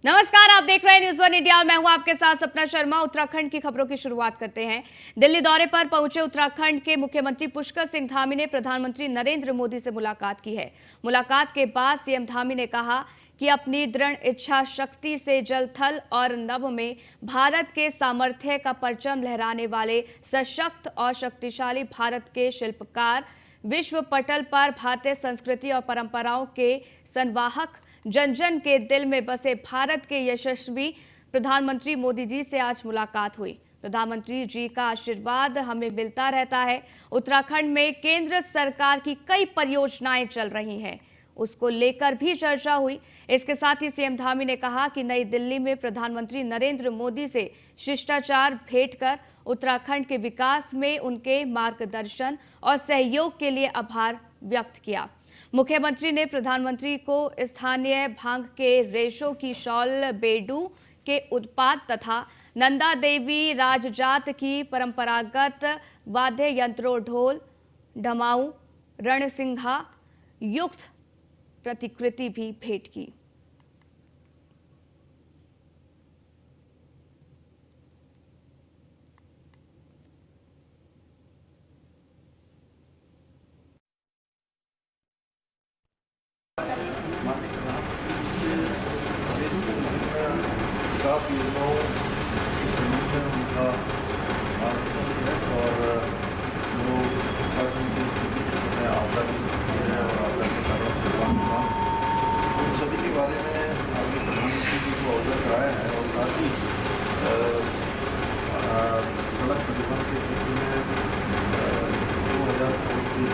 नमस्कार, आप देख रहे हैं न्यूज़ वन इंडिया। मैं हूं आपके साथ सपना शर्मा। उत्तराखंड की खबरों की शुरुआत करते हैं। दिल्ली दौरे पर पहुंचे उत्तराखंड के मुख्यमंत्री पुष्कर सिंह धामी ने प्रधानमंत्री नरेंद्र मोदी से मुलाकात की है। मुलाकात के बाद सीएम धामी ने कहा कि अपनी दृढ़ इच्छा शक्ति से जल, थल और नभ में भारत के सामर्थ्य का परचम लहराने वाले सशक्त और शक्तिशाली भारत के शिल्पकार, विश्व पटल पर भारतीय संस्कृति और परंपराओं के संवाहक, जन जन के दिल में बसे भारत के यशस्वी प्रधानमंत्री मोदी जी से आज मुलाकात हुई। प्रधानमंत्री जी का आशीर्वाद हमें मिलता रहता है। उत्तराखंड में केंद्र सरकार की कई परियोजनाएं चल रही हैं, उसको लेकर भी चर्चा हुई। इसके साथ ही सीएम धामी ने कहा कि नई दिल्ली में प्रधानमंत्री नरेंद्र मोदी से शिष्टाचार भेंट कर उत्तराखंड के विकास में उनके मार्गदर्शन और सहयोग के लिए आभार व्यक्त किया। मुख्यमंत्री ने प्रधानमंत्री को स्थानीय भांग के रेशों की शॉल, बेडू के उत्पाद तथा नंदा देवी राजजात की परंपरागत वाद्य यंत्रों ढोल, ढमाऊ, रणसिंघा युक्त प्रतिकृति भी भेंट की। विकास योजनाओं के संबंध में उनका मार्गदर्शन है और जो उत्तराखंड की स्थिति इस समय आपदा की स्थिति है और आपदा के कारण से नुकसान उन सभी के बारे में आगे प्रधानमंत्री जी को अवगत कराया है। और साथ ही सड़क परिवहन के क्षेत्र में 2000 करोड़ की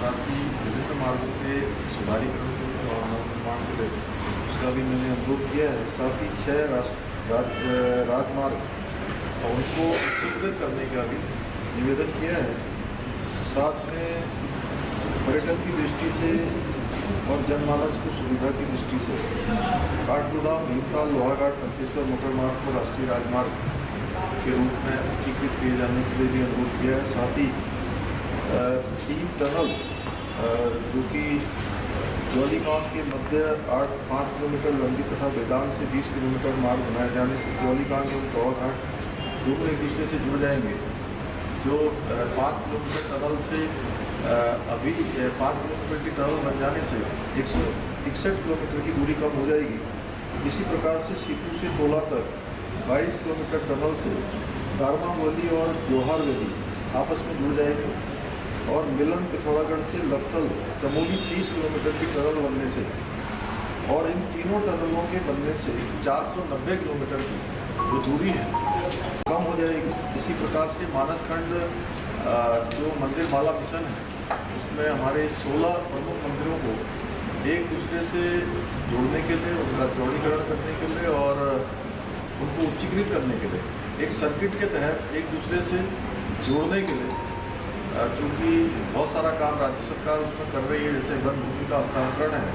राशि विभिन्न मार्गों के सुधारीकरण के लिए और नवनिर्माण के लिए उसका भी मैंने अनुरोध किया है। साथ ही 6 राजमार्ग उनको स्वीकृत करने का भी निवेदन किया है। साथ में पर्यटन की दृष्टि से और जनमानस को सुविधा की दृष्टि से काठगोदाम, भीमताल, लोहाघाट, पंचेश्वर मोटर मार्ग को राष्ट्रीय राजमार्ग के रूप में उच्चीकृत किए जाने के लिए भी अनुरोध किया है। साथ ही 3 टनल जो कि जौलीकांग के मध्य 5 किलोमीटर लंबी तथा वेदांत से 20 किलोमीटर मार्ग बनाए जाने से जौलीकांग एवं तवाघाट दोनों एक दूसरे से जुड़ जाएंगे। जो 5 किलोमीटर टनल से अभी 5 किलोमीटर की टनल बन जाने से 161 किलोमीटर की दूरी कम हो जाएगी। इसी प्रकार से सीपू से तोला तक 22 किलोमीटर टनल से दारमा वैली और जोहार वैली आपस में जुड़ जाएंगे। और मिलन पिथौरागढ़ से लखतल चमोली 30 किलोमीटर की टनल बनने से और इन तीनों टनलों के बनने से 490 किलोमीटर की जो दूरी है कम हो जाएगी। इसी प्रकार से मानसखंड जो मंदिर माला मिशन है उसमें हमारे 16 प्रमुख मंदिरों को एक दूसरे से जोड़ने के लिए, उनका चौड़ीकरण करने के लिए और उनको उच्चीकृत करने के लिए एक सर्किट के तहत एक दूसरे से जोड़ने के लिए चूँकि बहुत सारा काम राज्य सरकार उसमें कर रही है, जैसे वन भूमि का हस्तांतरण है,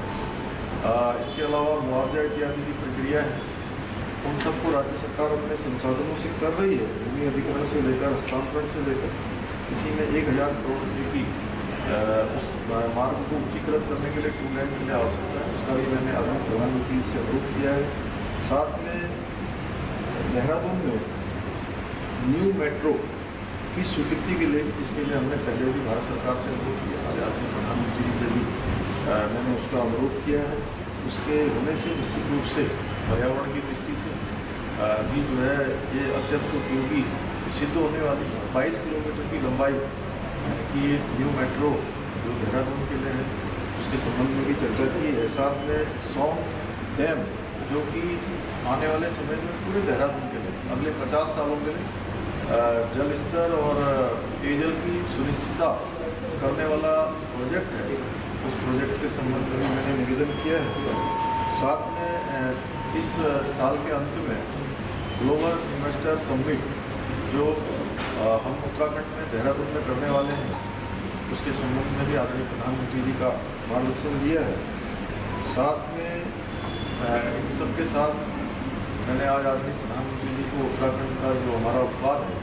इसके अलावा मुआवजा इत्यादि की प्रक्रिया है, उन सबको राज्य सरकार अपने संसाधनों से कर रही है। भूमि अधिग्रहण से लेकर हस्तांतरण से लेकर इसी में 1000 करोड़ रुपये की उस मार्ग को उच्चीकृत करने के लिए 2 लेन की आवश्यकता है। उसका भी मैंने आदरणीय प्रधानमंत्री से अनुरोध किया है। साथ में देहरादून में न्यू मेट्रो की स्वीकृति के लिए, इसके लिए हमने पहले भी भारत सरकार से अनुरोध किया, आज अपने प्रधानमंत्री जी से भी मैंने उसका अनुरोध किया है। उसके होने से निश्चित रूप से पर्यावरण की दृष्टि से भी जो है ये अत्यंत उपयोगी सिद्ध होने वाली 22 किलोमीटर की लंबाई की एक न्यू मेट्रो जो देहरादून के लिए है उसके संबंध में भी चर्चा की है। साथ में सौंग डैम जो कि आने वाले समय में पूरे देहरादून के लिए अगले 50 सालों के लिए जल स्तर और पेयजल की सुनिश्चितता करने वाला प्रोजेक्ट है। उस प्रोजेक्ट के संबंध में मैंने निवेदन किया है। साथ में इस साल के अंत में ग्लोबल इन्वेस्टर समिट जो हम उत्तराखंड में देहरादून में करने वाले हैं उसके संबंध में भी आदरणीय प्रधानमंत्री जी का मार्गदर्शन लिया है। साथ में इन सबके साथ मैंने आज आदरणीय प्रधानमंत्री जी को उत्तराखंड का जो हमारा उत्पाद है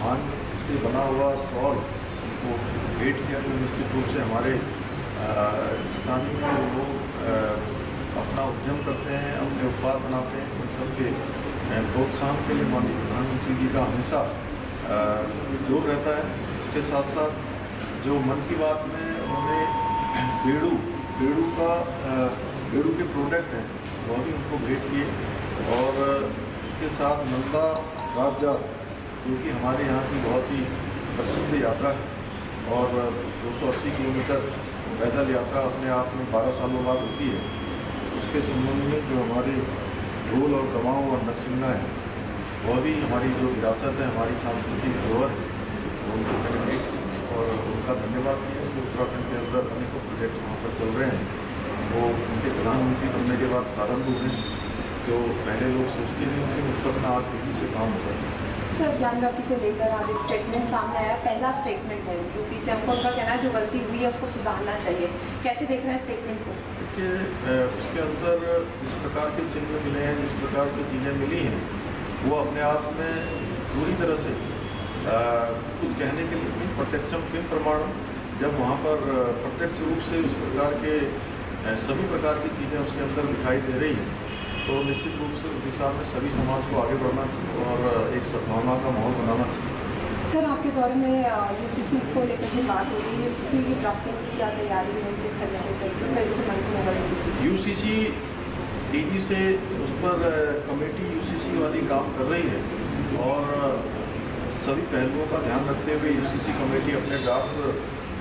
भांग से बना हुआ शॉल को भेंट किया, जो निश्चित रूप से हमारे स्थानीय लोग अपना उद्यम करते हैं, अपने उत्पाद बनाते हैं, उन सबके प्रोत्साहन के लिए माननीय प्रधानमंत्री जी का हमेशा जोर रहता है। इसके साथ साथ जो मन की बात में उन्होंने बेड़ू बेड़ू का बेड़ू के प्रोडक्ट हैं वह भी उनको भेंट किए, और इसके साथ नंदा राजजात जो कि हमारे यहाँ की बहुत ही प्रसिद्ध यात्रा है, और 280 किलोमीटर पैदल यात्रा अपने आप में 12 सालों बाद होती है। उसके संबंध में जो हमारे ढोल और दमाऊ और नरसिंगा है वह भी हमारी जो विरासत है, हमारी सांस्कृतिक धरोहर है, तो उनको मैंने और उनका धन्यवाद किया कि उत्तराखंड के अंदर अनेकों प्रोजेक्ट वहाँ पर चल रहे हैं, वो उनके प्रधानमंत्री बनने के बाद प्रारंभ हुए हैं, जो पहले लोग सोचते नहीं थे, उन सब में आज तेजी से काम हो रहा है। सर, ज्ञानव्यापी को लेकर आज एक स्टेटमेंट सामने आया, पहला स्टेटमेंट है यूपी से, हमको उनका कहना है जो गलती हुई है उसको सुधारना चाहिए, कैसे देख रहे हैं स्टेटमेंट को? देखिए, उसके अंदर जिस प्रकार के चिन्ह मिले हैं, जिस प्रकार की चीज़ें मिली हैं, वो अपने आप में पूरी तरह से कुछ कहने के लिए नहीं, प्रत्यक्षम किम प्रमाणम, जब वहाँ पर प्रत्यक्ष रूप से उस प्रकार के सभी प्रकार की चीज़ें उसके अंदर दिखाई दे रही हैं, तो निश्चित रूप से उस दिशा में सभी समाज को आगे बढ़ना चाहिए और एक सद्भावना का माहौल बनाना चाहिए। सर, आपके दौरे में यूसीसी को लेकर भी बात हो रही है, यूसीसी की ड्राफ्टिंग की क्या तैयारी है, किस तरीके से मंथन होगा यूसीसी तेजी से उस पर कमेटी यूसीसी वाली काम कर रही है, और सभी पहलुओं का ध्यान रखते हुए यूसीसी कमेटी अपने ड्राफ्ट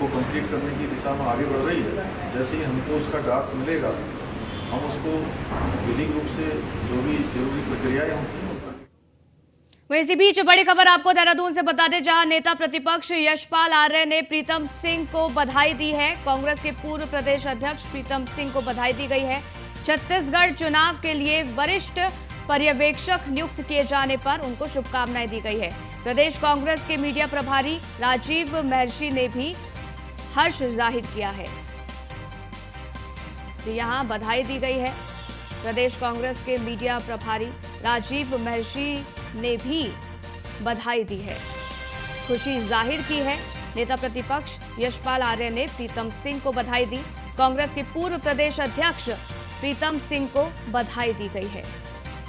को कंप्लीट करने की दिशा में आगे बढ़ रही है। जैसे ही हमको उसका ड्राफ्ट मिलेगा, हम उसको विधिक रूप से जो भी जरूरी प्रक्रियाएं होती हैं। वहीं इसी बीच बड़ी खबर आपको देहरादून से बता दें, जहां नेता प्रतिपक्ष यशपाल आर्य ने प्रीतम सिंह को बधाई दी है। कांग्रेस के पूर्व प्रदेश अध्यक्ष प्रीतम सिंह को बधाई दी गई है। छत्तीसगढ़ चुनाव के लिए वरिष्ठ पर्यवेक्षक नियुक्त किए जाने पर उनको शुभकामनाएं दी गई है। प्रदेश कांग्रेस के मीडिया प्रभारी राजीव महर्षि ने भी हर्ष जाहिर किया है। तो यहां बधाई दी गई है। प्रदेश कांग्रेस के मीडिया प्रभारी राजीव महर्षि ने भी बधाई दी है, खुशी जाहिर की है। नेता प्रतिपक्ष यशपाल आर्य ने प्रीतम सिंह को बधाई दी। कांग्रेस के पूर्व प्रदेश अध्यक्ष प्रीतम सिंह को बधाई दी गई है।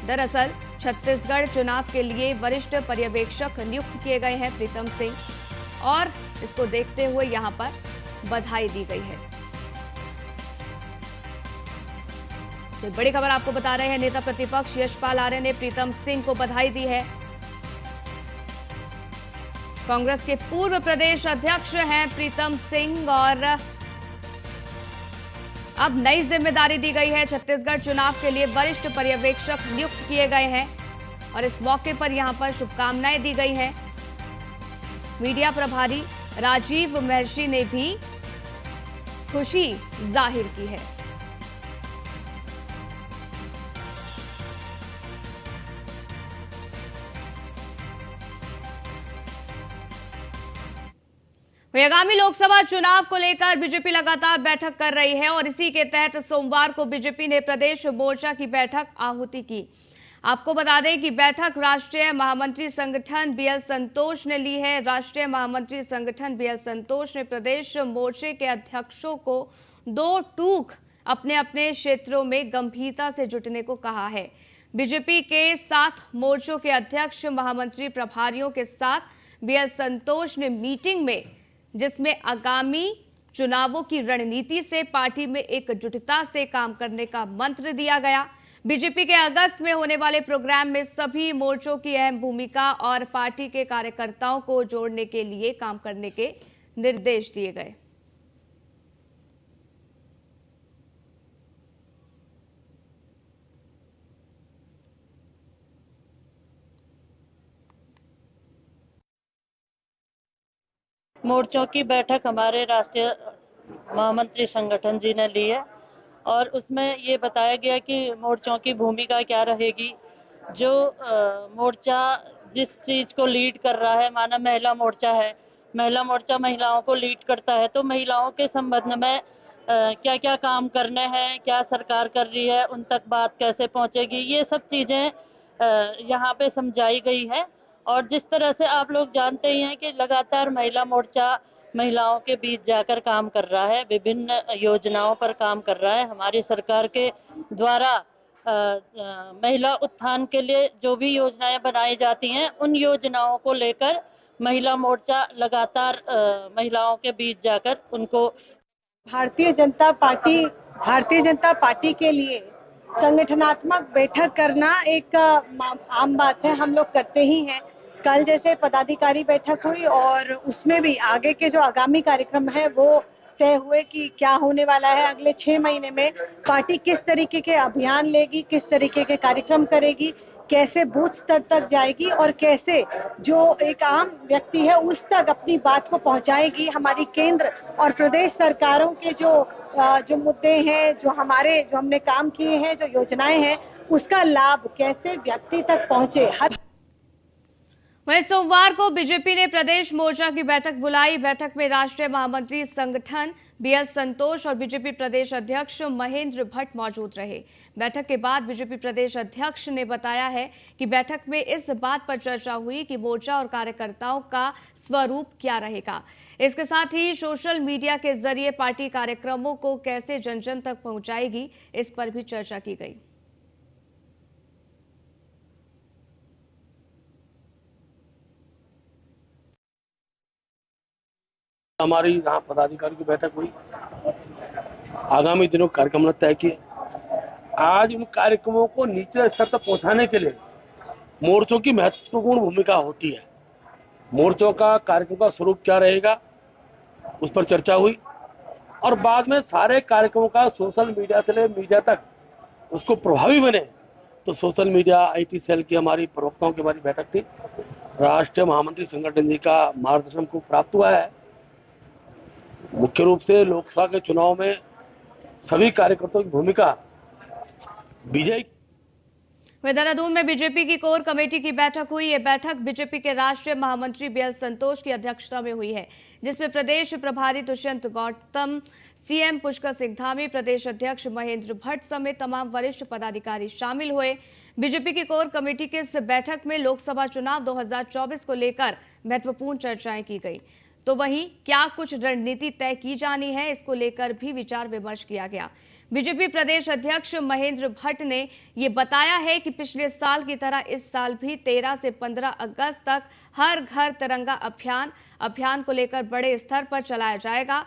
दरअसल छत्तीसगढ़ चुनाव के लिए वरिष्ठ पर्यवेक्षक नियुक्त किए गए हैं प्रीतम सिंह, और इसको देखते हुए यहां पर बधाई दी गई है। तो बड़ी खबर आपको बता रहे हैं, नेता प्रतिपक्ष यशपाल आर्य ने प्रीतम सिंह को बधाई दी है। कांग्रेस के पूर्व प्रदेश अध्यक्ष हैं प्रीतम सिंह, और अब नई जिम्मेदारी दी गई है। छत्तीसगढ़ चुनाव के लिए वरिष्ठ पर्यवेक्षक नियुक्त किए गए हैं, और इस मौके पर यहां पर शुभकामनाएं दी गई हैं। मीडिया प्रभारी राजीव महर्षि ने भी खुशी जाहिर की है। आगामी लोकसभा चुनाव को लेकर बीजेपी लगातार बैठक कर रही है, और इसी के तहत सोमवार को बीजेपी ने प्रदेश मोर्चा की बैठक आहूति की। आपको बता दें कि बैठक राष्ट्रीय महामंत्री संगठन बीएल संतोष ने ली है। राष्ट्रीय महामंत्री संगठन बीएल संतोष ने प्रदेश मोर्चे के अध्यक्षों को दो टूक अपने अपने क्षेत्रों में गंभीरता से जुटने को कहा है। बीजेपी के 7 मोर्चों के अध्यक्ष महामंत्री प्रभारियों के साथ बीएल संतोष ने मीटिंग में, जिसमें आगामी चुनावों की रणनीति से पार्टी में एकजुटता से काम करने का मंत्र दिया गया। बीजेपी के अगस्त में होने वाले प्रोग्राम में सभी मोर्चों की अहम भूमिका और पार्टी के कार्यकर्ताओं को जोड़ने के लिए काम करने के निर्देश दिए गए। मोर्चों की बैठक हमारे राष्ट्रीय महामंत्री संगठन जी ने ली है, और उसमें ये बताया गया कि मोर्चों की भूमिका क्या रहेगी। जो मोर्चा जिस चीज़ को लीड कर रहा है, माना महिला मोर्चा है, महिला मोर्चा महिलाओं को लीड करता है, तो महिलाओं के संबंध में क्या क्या काम करने हैं, क्या सरकार कर रही है, उन तक बात कैसे पहुंचेगी, ये सब चीज़ें यहाँ पे समझाई गई है। और जिस तरह से आप लोग जानते ही हैं कि लगातार महिला मोर्चा महिलाओं के बीच जाकर काम कर रहा है, विभिन्न योजनाओं पर काम कर रहा है। हमारी सरकार के द्वारा महिला उत्थान के लिए जो भी योजनाएं बनाई जाती हैं, उन योजनाओं को लेकर महिला मोर्चा लगातार महिलाओं के बीच जाकर उनको भारतीय जनता पार्टी के लिए संगठनात्मक बैठक करना एक आम बात है, हम लोग करते ही हैं। कल जैसे पदाधिकारी बैठक हुई और उसमें भी आगे के जो आगामी कार्यक्रम है वो तय हुए कि क्या होने वाला है। अगले 6 महीने में पार्टी किस तरीके के अभियान लेगी, किस तरीके के कार्यक्रम करेगी, कैसे बूथ स्तर तक जाएगी और कैसे जो एक आम व्यक्ति है उस तक अपनी बात को पहुंचाएगी। हमारी केंद्र और प्रदेश सरकारों के जो मुद्दे हैं, जो हमने काम किए हैं, जो योजनाएं हैं, उसका लाभ कैसे व्यक्ति तक पहुंचे। वहीं सोमवार को बीजेपी ने प्रदेश मोर्चा की बैठक बुलाई। बैठक में राष्ट्रीय महामंत्री संगठन बीएल संतोष और बीजेपी प्रदेश अध्यक्ष महेंद्र भट्ट मौजूद रहे। बैठक के बाद बीजेपी प्रदेश अध्यक्ष ने बताया है कि बैठक में इस बात पर चर्चा हुई कि मोर्चा और कार्यकर्ताओं का स्वरूप क्या रहेगा। इसके साथ ही सोशल मीडिया के जरिए पार्टी कार्यक्रमों को कैसे जन जन तक पहुंचाएगी, इस पर भी चर्चा की गई। हमारी यहाँ पदाधिकारी की बैठक हुई, आगामी दिनों कार्यक्रम ने तय किए। आज उन कार्यक्रमों को निचले स्तर तक पहुंचाने के लिए मोर्चों की महत्वपूर्ण भूमिका होती है। मोर्चों का कार्यक्रम का स्वरूप क्या रहेगा, उस पर चर्चा हुई और बाद में सारे कार्यक्रमों का सोशल मीडिया से ले मीडिया तक उसको प्रभावी बने, तो सोशल मीडिया आईटी सेल की हमारी प्रवक्ताओं की हमारी बैठक थी। राष्ट्रीय महामंत्री संगठन जी का मार्गदर्शन को प्राप्त हुआ है। मुख्य रूप से लोकसभा के चुनाव में सभी कार्यकर्ताओं की भूमिका विजय। देहरादून में बीजेपी की कोर कमेटी की बैठक हुई। यह बैठक बीजेपी के राष्ट्रीय महामंत्री बीएल संतोष की अध्यक्षता में हुई है, जिसमें प्रदेश प्रभारी दुष्यंत गौतम, सीएम पुष्कर सिंह धामी, प्रदेश अध्यक्ष महेंद्र भट्ट समेत तमाम वरिष्ठ पदाधिकारी शामिल हुए। बीजेपी की कोर कमेटी की इस बैठक में लोकसभा चुनाव 2024 को लेकर महत्वपूर्ण चर्चाएं की गई। तो वहीं क्या कुछ रणनीति तय की जानी है, इसको लेकर भी विचार विमर्श किया गया। बीजेपी प्रदेश अध्यक्ष महेंद्र भट्ट ने ये बताया है कि पिछले साल की तरह इस साल भी 13 से 15 अगस्त तक हर घर तिरंगा अभियान को लेकर बड़े स्तर पर चलाया जाएगा।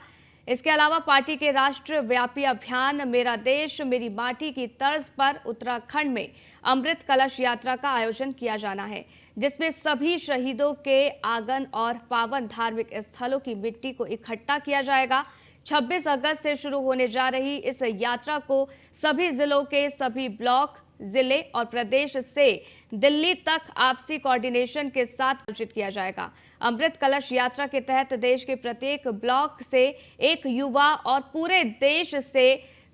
इसके अलावा पार्टी के राष्ट्रव्यापी अभियान मेरा देश मेरी माटी की तर्ज पर उत्तराखंड में अमृत कलश यात्रा का आयोजन किया जाना है, जिसमें सभी शहीदों के आंगन और पावन धार्मिक स्थलों की मिट्टी को इकट्ठा किया जाएगा। 26 अगस्त से शुरू होने जा रही इस यात्रा को सभी जिलों के सभी ब्लॉक, जिले और प्रदेश से दिल्ली तक आपसी कोऑर्डिनेशन के साथ आयोजित किया जाएगा। अमृत कलश यात्रा के तहत देश के प्रत्येक ब्लॉक से एक युवा और पूरे देश से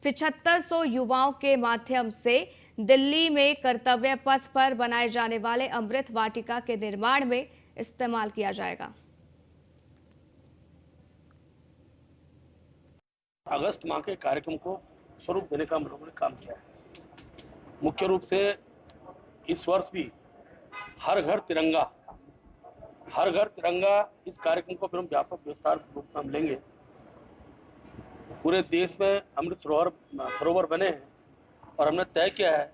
7500 युवाओं के माध्यम से दिल्ली में कर्तव्य पथ पर बनाए जाने वाले अमृत वाटिका के निर्माण में इस्तेमाल किया जाएगा। अगस्त माह के कार्यक्रम को स्वरूप देने का हम लोगों ने काम किया है। मुख्य रूप से इस वर्ष भी हर घर तिरंगा इस कार्यक्रम को फिर हम व्यापक विस्तार रूप में हम लेंगे। पूरे देश में अमृत सरोवर बने हैं और हमने तय किया है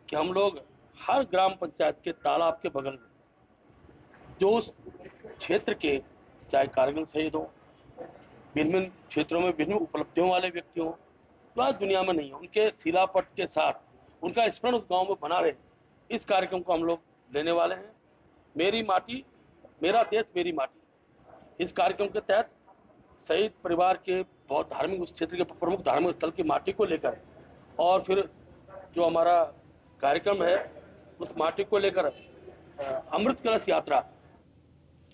कि हम लोग हर ग्राम पंचायत के तालाब के बगल में जो उस क्षेत्र के चाहे कारगिल शहीद हो, विभिन्न क्षेत्रों में विभिन्न उपलब्धियों वाले व्यक्ति हों, तो आज दुनिया में नहीं हो, उनके शिलापट के साथ उनका स्मरण उस गांव में बना रहे, इस कार्यक्रम को हम लोग लेने वाले हैं। मेरी माटी मेरा देश मेरी माटी, इस कार्यक्रम के तहत शहीद परिवार के बहुत धार्मिक उस क्षेत्र के प्रमुख धार्मिक स्थल की माटी को लेकर और फिर जो हमारा कार्यक्रम है उस माटी को लेकर अमृत कलश यात्रा।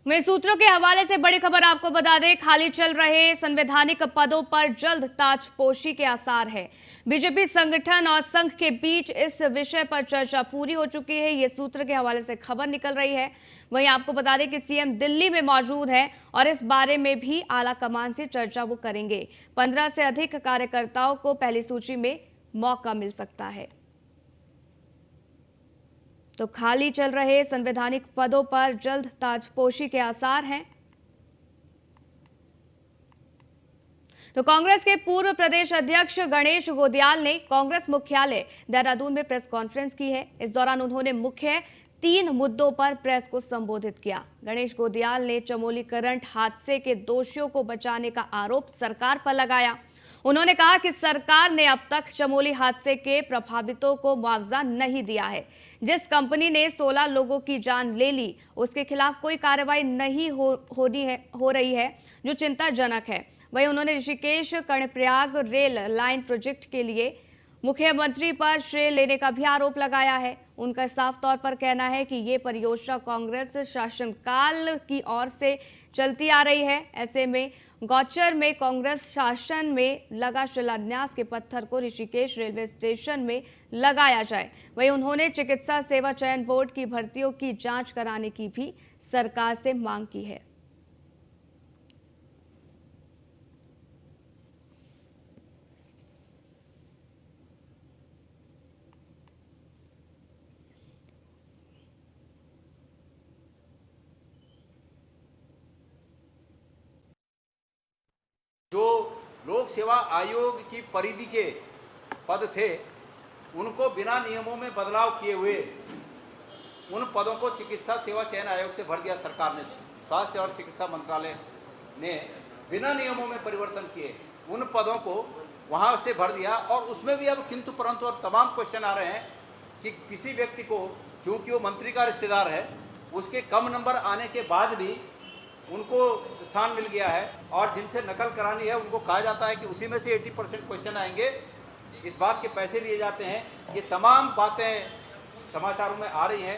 वहीं सूत्रों के हवाले से बड़ी खबर आपको बता दें, खाली चल रहे संवैधानिक पदों पर जल्द ताजपोशी के आसार है। बीजेपी संगठन और संघ के बीच इस विषय पर चर्चा पूरी हो चुकी है, ये सूत्र के हवाले से खबर निकल रही है। वहीं आपको बता दें कि सीएम दिल्ली में मौजूद है और इस बारे में भी आला कमान से चर्चा वो करेंगे। 15 से अधिक कार्यकर्ताओं को पहली सूची में मौका मिल सकता है। तो खाली चल रहे संवैधानिक पदों पर जल्द ताजपोशी के आसार हैं। तो कांग्रेस के पूर्व प्रदेश अध्यक्ष गणेश गोदियाल ने कांग्रेस मुख्यालय देहरादून में प्रेस कॉन्फ्रेंस की है। इस दौरान उन्होंने मुख्य 3 मुद्दों पर प्रेस को संबोधित किया। गणेश गोदियाल ने चमोली करंट हादसे के दोषियों को बचाने का आरोप सरकार पर लगाया। उन्होंने कहा कि सरकार ने अब तक चमोली हादसे के प्रभावितों को मुआवजा नहीं दिया है। जिस कंपनी ने 16 लोगों की जान ले ली, उसके खिलाफ कोई कार्रवाई नहीं हो रही है, जो चिंताजनक है। वहीं उन्होंने Rishikesh Karnaprayag rail line project के लिए मुख्यमंत्री पर श्रेय लेने का भी आरोप लगाया है। उनका साफ तौर पर कहना है कि ये परियोजना कांग्रेस शासनकाल की ओर से चलती आ रही है। ऐसे में गौचर में कांग्रेस शासन में लगा शिलान्यास के पत्थर को ऋषिकेश रेलवे स्टेशन में लगाया जाए। वहीं उन्होंने चिकित्सा सेवा चयन बोर्ड की भर्तियों की जांच कराने की भी सरकार से मांग की है। जो लोक सेवा आयोग की परिधि के पद थे, उनको बिना नियमों में बदलाव किए हुए उन पदों को चिकित्सा सेवा चयन आयोग से भर दिया सरकार ने। स्वास्थ्य और चिकित्सा मंत्रालय ने बिना नियमों में परिवर्तन किए उन पदों को वहां से भर दिया। और उसमें भी अब किंतु परंतु और तमाम क्वेश्चन आ रहे हैं कि किसी व्यक्ति को, चूंकि वो मंत्री का रिश्तेदार है, उसके कम नंबर आने के बाद भी उनको स्थान मिल गया है, और जिनसे नकल करानी है उनको कहा जाता है कि उसी में से 80% क्वेश्चन आएंगे, इस बात के पैसे लिए जाते हैं। ये तमाम बातें समाचारों में आ रही हैं।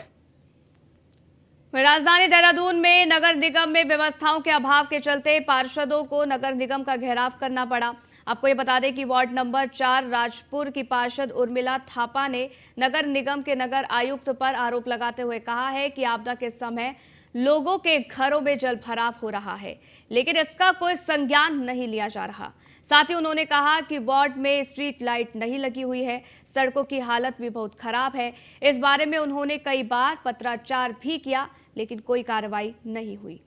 राजधानी देहरादून में नगर निगम में व्यवस्थाओं के अभाव के चलते पार्षदों को नगर निगम का घेराव करना पड़ा। आपको ये बता दें कि वार्ड नंबर 4 राजपुर की पार्षद उर्मिला थापा ने नगर निगम के नगर आयुक्त पर आरोप लगाते हुए कहा है कि आपदा के समय लोगों के घरों में जल भराव हो रहा है, लेकिन इसका कोई संज्ञान नहीं लिया जा रहा। साथ ही उन्होंने कहा कि वार्ड में स्ट्रीट लाइट नहीं लगी हुई है, सड़कों की हालत भी बहुत खराब है। इस बारे में उन्होंने कई बार पत्राचार भी किया, लेकिन कोई कार्रवाई नहीं हुई।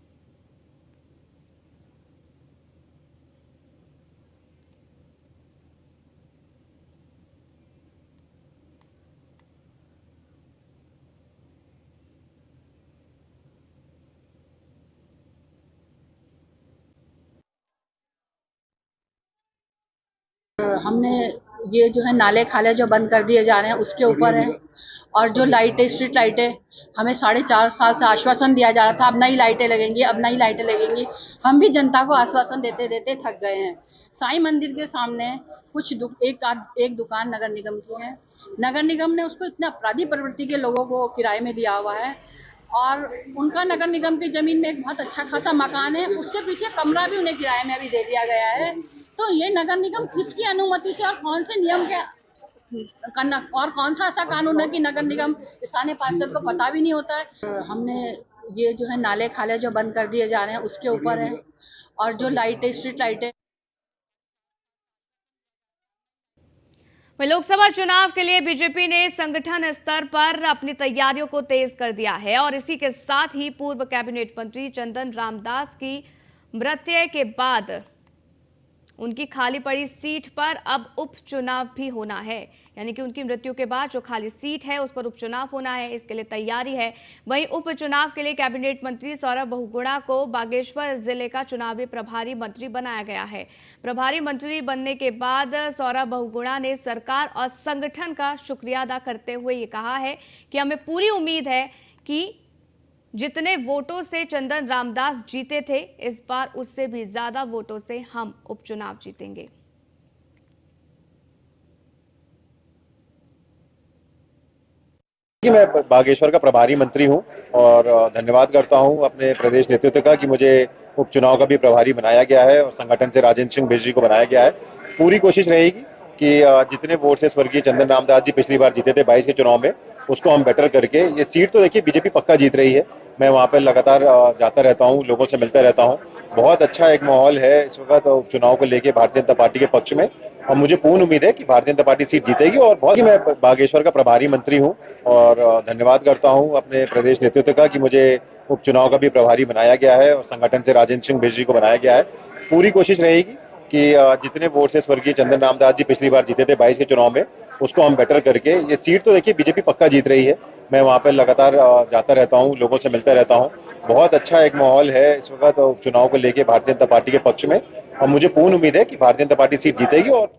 हमने ये जो है नाले खाले जो बंद कर दिए जा रहे हैं उसके ऊपर है। और जो लाइटें, स्ट्रीट लाइटें, हमें 4.5 साल से आश्वासन दिया जा रहा था अब नई लाइटें लगेंगी, अब नई लाइटें लगेंगी। हम भी जनता को आश्वासन देते देते थक गए हैं। साईं मंदिर के सामने कुछ एक दुकान नगर निगम की है। नगर निगम ने उसको इतना अपराधी प्रवृत्ति के लोगों को किराए में दिया हुआ है, और उनका नगर निगम की जमीन में एक बहुत अच्छा खासा मकान है, उसके पीछे कमरा भी उन्हें किराए में अभी दे दिया गया है। तो ये नगर निगम किसकी अनुमति से और कौन से नियम के और कौन सा ऐसा कानून है कि नगर निगम स्थानीय पार्षद को पता भी नहीं होता है। हमने ये जो है नाले खाले जो बंद कर दिए जा रहे हैं उसके ऊपर है। और जो लाइटें, स्ट्रीट लाइटें, लोकसभा चुनाव के लिए बीजेपी ने संगठन स्तर पर अपनी तैयारियों को तेज कर दिया है, और इसी के साथ ही पूर्व कैबिनेट मंत्री चंदन रामदास की मृत्यु के बाद उनकी खाली पड़ी सीट पर अब उपचुनाव भी होना है। यानी कि उनकी मृत्यु के बाद जो खाली सीट है उस पर उपचुनाव होना है, इसके लिए तैयारी है। वहीं उपचुनाव के लिए कैबिनेट मंत्री सौरभ बहुगुणा को बागेश्वर जिले का चुनावी प्रभारी मंत्री बनाया गया है। प्रभारी मंत्री बनने के बाद सौरभ बहुगुणा ने सरकार और संगठन का शुक्रिया अदा करते हुए ये कहा है कि हमें पूरी उम्मीद है कि जितने वोटों से चंदन रामदास जीते थे, इस बार उससे भी ज्यादा वोटों से हम उपचुनाव जीतेंगे। मैं बागेश्वर का प्रभारी मंत्री हूं और धन्यवाद करता हूं अपने प्रदेश नेतृत्व का कि मुझे उपचुनाव का भी प्रभारी बनाया गया है और संगठन से राजेंद्र सिंह बिष्ट जी को बनाया गया है। पूरी कोशिश रहेगी कि जितने वोट से स्वर्गीय चंदन रामदास जी पिछली बार जीते थे 22 के चुनाव में, उसको हम बेटर करके, ये सीट तो देखिए बीजेपी पक्का जीत रही है। मैं वहाँ पर लगातार जाता रहता हूँ, लोगों से मिलता रहता हूँ। बहुत अच्छा एक माहौल है इस वक्त उपचुनाव को लेके भारतीय जनता पार्टी के पक्ष में, और मुझे पूर्ण उम्मीद है कि भारतीय जनता पार्टी सीट जीतेगी। और बहुत ही मैं बागेश्वर का प्रभारी मंत्री हूँ और धन्यवाद करता हूँ अपने प्रदेश नेतृत्व का कि मुझे उपचुनाव का भी प्रभारी बनाया गया है और संगठन से राजेंद्र सिंह बिष्ट जी को बनाया गया है। पूरी कोशिश रहेगी कि जितने वोट से स्वर्गीय चंदन रामदास जी पिछली बार जीते थे 22 के चुनाव में, उसको हम बेटर करके, ये सीट तो देखिए बीजेपी पक्का जीत रही है। मैं वहाँ पर लगातार जाता रहता हूँ, लोगों से मिलता रहता हूँ। बहुत अच्छा एक माहौल है इस वक्त चुनाव को लेके भारतीय जनता पार्टी के पक्ष में, और मुझे पूर्ण उम्मीद है कि भारतीय जनता पार्टी सीट जीतेगी। और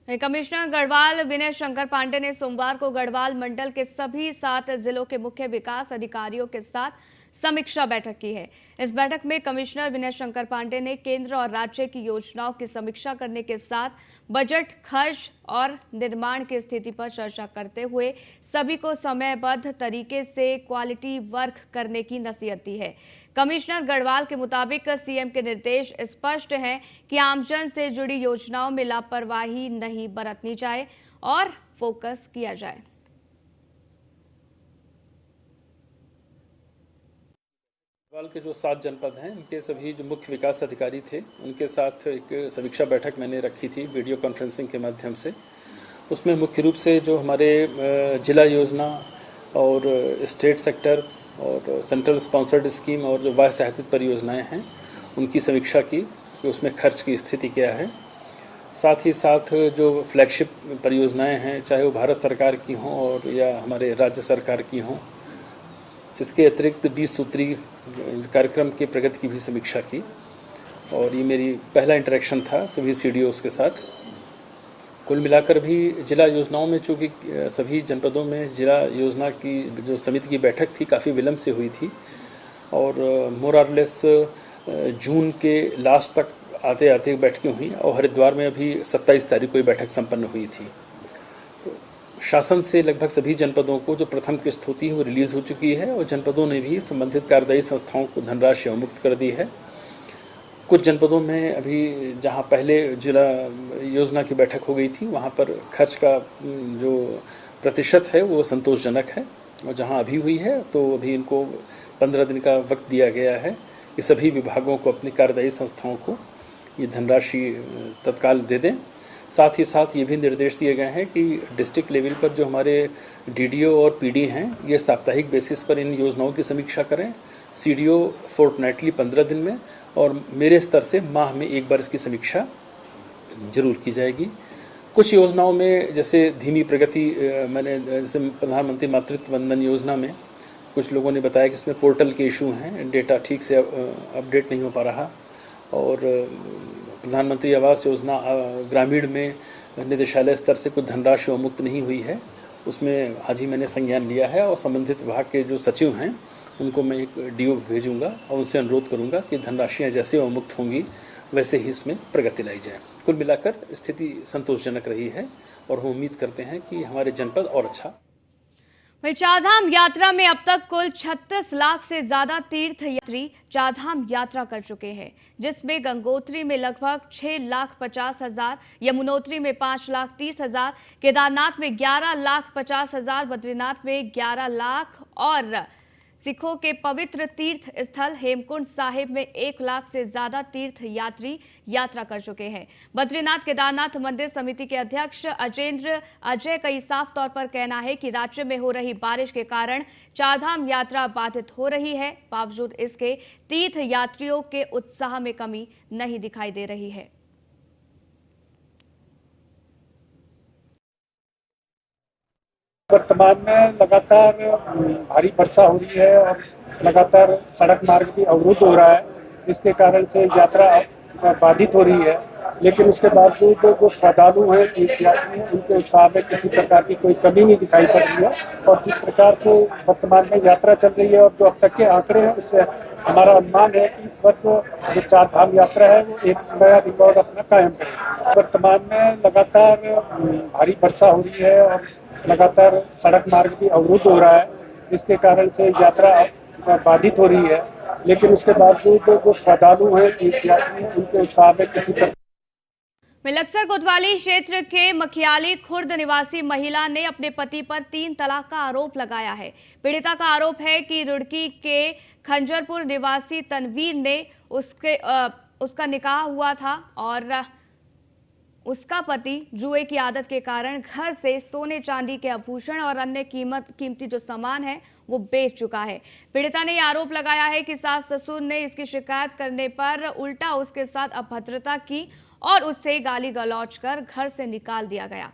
कमिश्नर गढ़वाल विनय शंकर पांडे ने सोमवार को गढ़वाल मंडल के सभी 7 जिलों के मुख्य विकास अधिकारियों के साथ समीक्षा बैठक की है। इस बैठक में कमिश्नर विनय शंकर पांडे ने केंद्र और राज्य की योजनाओं की समीक्षा करने के साथ बजट खर्च और निर्माण की स्थिति पर चर्चा करते हुए सभी को समयबद्ध तरीके से क्वालिटी वर्क करने की नसीहत दी है। कमिश्नर गढ़वाल के मुताबिक सीएम के निर्देश स्पष्ट हैं कि आमजन से जुड़ी योजनाओं में लापरवाही नहीं बरतनी जाए और फोकस किया जाए। गढ़वाल के जो 7 जनपद हैं, उनके सभी जो मुख्य विकास अधिकारी थे, उनके साथ एक समीक्षा बैठक मैंने रखी थी वीडियो कॉन्फ्रेंसिंग के माध्यम से। उसमें मुख्य रूप से जो हमारे जिला योजना और स्टेट सेक्टर और सेंट्रल स्पॉन्सर्ड स्कीम और जो वाह्य सहायतित परियोजनाएं हैं, उनकी समीक्षा की कि उसमें खर्च की स्थिति क्या है। साथ ही साथ जो फ्लैगशिप परियोजनाएं हैं, चाहे वो भारत सरकार की हों और या हमारे राज्य सरकार की हों, इसके अतिरिक्त 20 सूत्री कार्यक्रम के प्रगति की भी समीक्षा की। और ये मेरी पहला इंटरेक्शन था सभी CDOs के साथ। कुल मिलाकर भी जिला योजनाओं में, चूँकि सभी जनपदों में जिला योजना की जो समिति की बैठक थी काफ़ी विलम्ब से हुई थी और मोर और लेस जून के लास्ट तक आते आते बैठकें हुई और हरिद्वार में अभी 27 तारीख को ये बैठक संपन्न हुई थी। तो शासन से लगभग सभी जनपदों को जो प्रथम किस्त होती है वो रिलीज़ हो चुकी है और जनपदों ने भी संबंधित कार्यदायी संस्थाओं को धनराशि अवमुक्त कर दी है। कुछ जनपदों में अभी जहां पहले जिला योजना की बैठक हो गई थी, वहां पर खर्च का जो प्रतिशत है वो संतोषजनक है, और जहां अभी हुई है तो अभी इनको 15 दिन का वक्त दिया गया है कि सभी विभागों को, अपनी कार्यदायी संस्थाओं को ये धनराशि तत्काल दे दें। साथ ही साथ ये भी निर्देश दिए गए हैं कि डिस्ट्रिक्ट लेवल पर जो हमारे DDO और PD हैं, ये साप्ताहिक बेसिस पर इन योजनाओं की समीक्षा करें। CDO फोर्टनाइटली 15 दिन में, और मेरे स्तर से माह में एक बार इसकी समीक्षा जरूर की जाएगी। कुछ योजनाओं में जैसे धीमी प्रगति, मैंने जैसे प्रधानमंत्री मातृत्व वंदन योजना में कुछ लोगों ने बताया कि इसमें पोर्टल के इशू हैं, डेटा ठीक से अपडेट नहीं हो पा रहा। और प्रधानमंत्री आवास योजना ग्रामीण में निदेशालय स्तर से कुछ धनराशि अवमुक्त नहीं हुई है, उसमें आज ही मैंने संज्ञान लिया है और संबंधित विभाग के जो सचिव हैं उनको मैं एक DO भेजूंगा और उनसे अनुरोध करूंगा कि धनराशियाँ जैसे अवमुक्त होंगी वैसे ही इसमें प्रगति लाई जाए। कुल मिलाकर स्थिति संतोषजनक रही है और हम उम्मीद करते हैं कि हमारे जनपद और अच्छा। वहीं चारधाम यात्रा में अब तक कुल 36 लाख से ज्यादा तीर्थ यात्री चारधाम यात्रा कर चुके हैं, जिसमें गंगोत्री में लगभग 6,50,000, यमुनोत्री में 5,30,000, केदारनाथ में 11,50,000, बद्रीनाथ में 11 लाख और सिखों के पवित्र तीर्थ स्थल हेमकुंड साहिब में 1 लाख से ज्यादा तीर्थ यात्री यात्रा कर चुके हैं। बद्रीनाथ केदारनाथ मंदिर समिति के अध्यक्ष अजेंद्र अजय का साफ तौर पर कहना है कि राज्य में हो रही बारिश के कारण चारधाम यात्रा बाधित हो रही है। बावजूद इसके तीर्थ यात्रियों के उत्साह में कमी नहीं दिखाई दे रही है। वर्तमान में लगातार भारी वर्षा हो रही है और लगातार सड़क मार्ग भी अवरुद्ध हो रहा है, जिसके कारण से यात्रा बाधित हो रही है। लेकिन उसके बावजूद जो श्रद्धालु हैं, तीर्थयात्री हैं, उनके उत्साह में किसी प्रकार की कोई कमी नहीं दिखाई पड़ रही है। और जिस प्रकार से वर्तमान में यात्रा चल रही है और जो अब तक के आंकड़े हैं, उससे हमारा अनुमान है कि इस वर्ष जो चारधाम यात्रा है वो एक नया रिकॉर्ड अपना कायम करेगी। वर्तमान में लगातार भारी वर्षा हो रही है और लगातार सड़क मार्ग भी अवरुद्ध हो रहा है, जिसके कारण से यात्रा बाधित हो रही है। लेकिन उसके बावजूद जो श्रद्धालु हैं, तीर्थयात्री हैं, उनके उत्साह में किसी प्रकार। मिलक्सर कोतवाली क्षेत्र के मखियाली खुर्द निवासी महिला ने अपने पति पर 3 तलाक का आरोप लगाया है। पीड़िता का आरोप है कि रुड़की के खंजरपुर निवासी तनवीर ने उसका निकाह हुआ था और उसका पति जुए की आदत के कारण घर से सोने चांदी के आभूषण और अन्य कीमती जो सामान है वो बेच चुका है। पीड़िता ने आरोप लगाया है कि सास ससुर ने इसकी शिकायत करने पर उल्टा उसके साथ अभद्रता की और उससे गाली गलौज कर घर से निकाल दिया गया।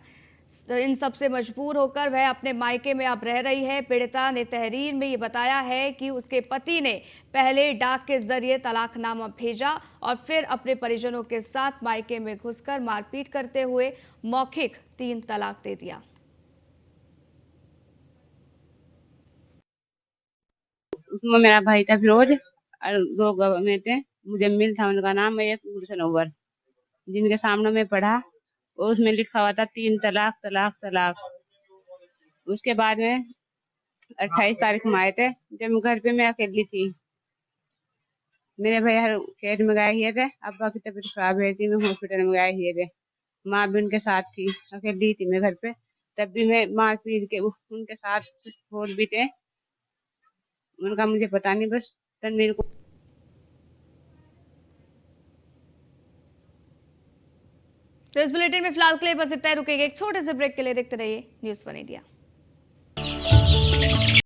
इन सब से मजबूर होकर वह अपने मायके में अब रह रही है। पीड़िता ने तहरीर में ये बताया है कि उसके पति ने पहले डाक के जरिए तलाकनामा भेजा और फिर अपने परिजनों के साथ मायके में घुसकर मारपीट करते हुए मौखिक 3 तलाक दे दिया। उसमें मेरा भाई था फिरोज और 2 गवाह थे, मुजम्मिल था उनका नाम, एक गुलशनवर, जिनके सामने मैं पढ़ा और उसमें लिखा हुआ था 3 तलाक तलाक तलाक। उसके बाद में 28 तारीख में आए थे, जब घर पे मैं अकेली थी। मेरे भाई हर खेत में गए हुए थे, अब्बा की तबीयत खराब है थी, मैं हॉस्पिटल में गए हुए थे। माँ भी उनके साथ थी, अकेली थी मैं घर पे। तब भी मैं मार पीट के उनके साथ और भी थे, उनका मुझे पता नहीं, बस तनवीर को। तो इस बुलेटिन में फिलहाल के लिए बस इतना ही, रुकेंगे एक छोटे से ब्रेक के लिए। देखते रहिए न्यूज़ 1 इंडिया।